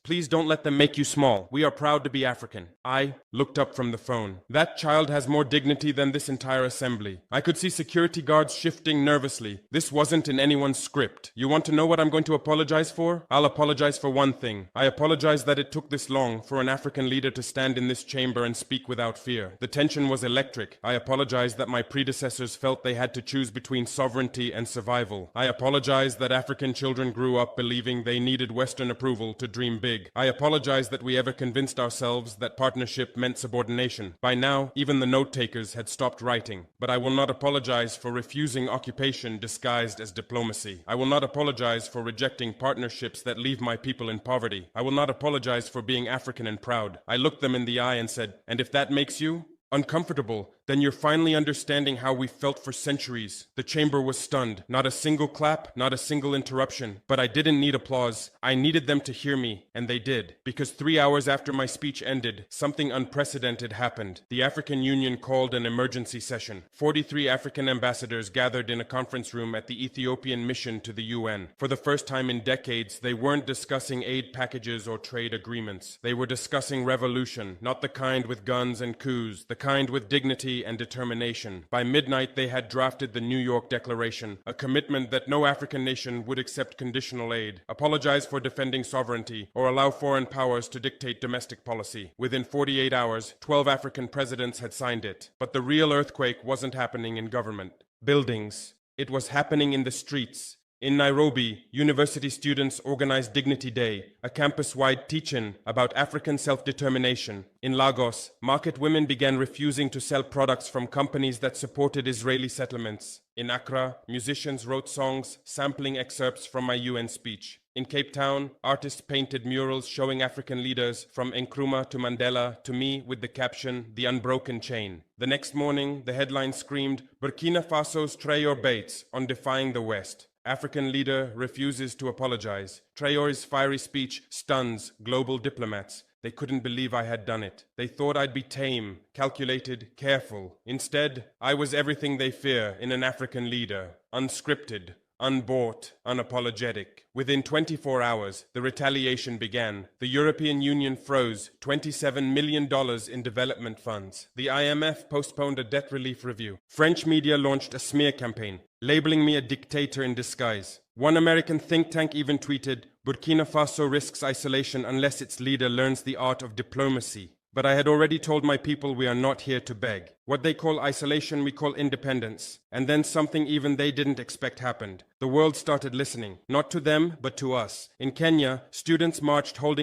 Please don't let them make you small. We are proud to be African. I looked up from the phone. That child has more dignity than this entire assembly. I could see security guards shifting nervously. This wasn't in anyone's script. You want to know what I'm going to apologize for? I'll apologize for one thing. I apologize that it took this long for an African leader to stand in this chamber and speak without fear. The tension was electric. I apologize that my predecessors felt they had to choose between sovereignty and survival. I apologize that African children grew up believing they needed Western approval to dream big. I apologize that we ever convinced ourselves that partnership meant subordination. By now, even the note-takers had stopped writing. But I will not apologize for refusing occupation disguised as diplomacy. I will not apologize for rejecting partnerships that leave my people in poverty. I will not apologize for being African and proud. I looked them in the eye and said, "And if that makes you uncomfortable, then you're finally understanding how we felt for centuries." The chamber was stunned. Not a single clap, not a single interruption. But I didn't need applause. I needed them to hear me, and they did. Because 3 hours after my speech ended, something unprecedented happened. The African Union called an emergency session. 43 African ambassadors gathered in a conference room at the Ethiopian mission to the UN. For the first time in decades, they weren't discussing aid packages or trade agreements. They were discussing revolution, not the kind with guns and coups, the kind with dignity and determination. By midnight, they had drafted the New York Declaration, a commitment that no African nation would accept conditional aid, apologize for defending sovereignty, or allow foreign powers to dictate domestic policy. Within 48 hours, 12 African presidents had signed it. But the real earthquake wasn't happening in government buildings. It was happening in the streets. In Nairobi, university students organized Dignity Day, a campus-wide teach-in about African self-determination. In Lagos, market women began refusing to sell products from companies that supported Israeli settlements. In Accra, musicians wrote songs sampling excerpts from my UN speech. In Cape Town, artists painted murals showing African leaders from Nkrumah to Mandela to me with the caption, "The Unbroken Chain." The next morning, the headline screamed, "Burkina Faso's Traore Bates on defying the West. African leader refuses to apologize." Traore's fiery speech stuns global diplomats. They couldn't believe I had done it. They thought I'd be tame, calculated, careful. Instead, I was everything they fear in an African leader. Unscripted, unbought, unapologetic. Within 24 hours, the retaliation began. The European Union froze $27 million in development funds. The IMF postponed a debt relief review. French media launched a smear campaign, labeling me a dictator in disguise. One American think tank even tweeted, "Burkina Faso risks isolation unless its leader learns the art of diplomacy." But I had already told my people we are not here to beg. What they call isolation, we call independence. And then something even they didn't expect happened. The world started listening, not to them, but to us. In Kenya, students marched holding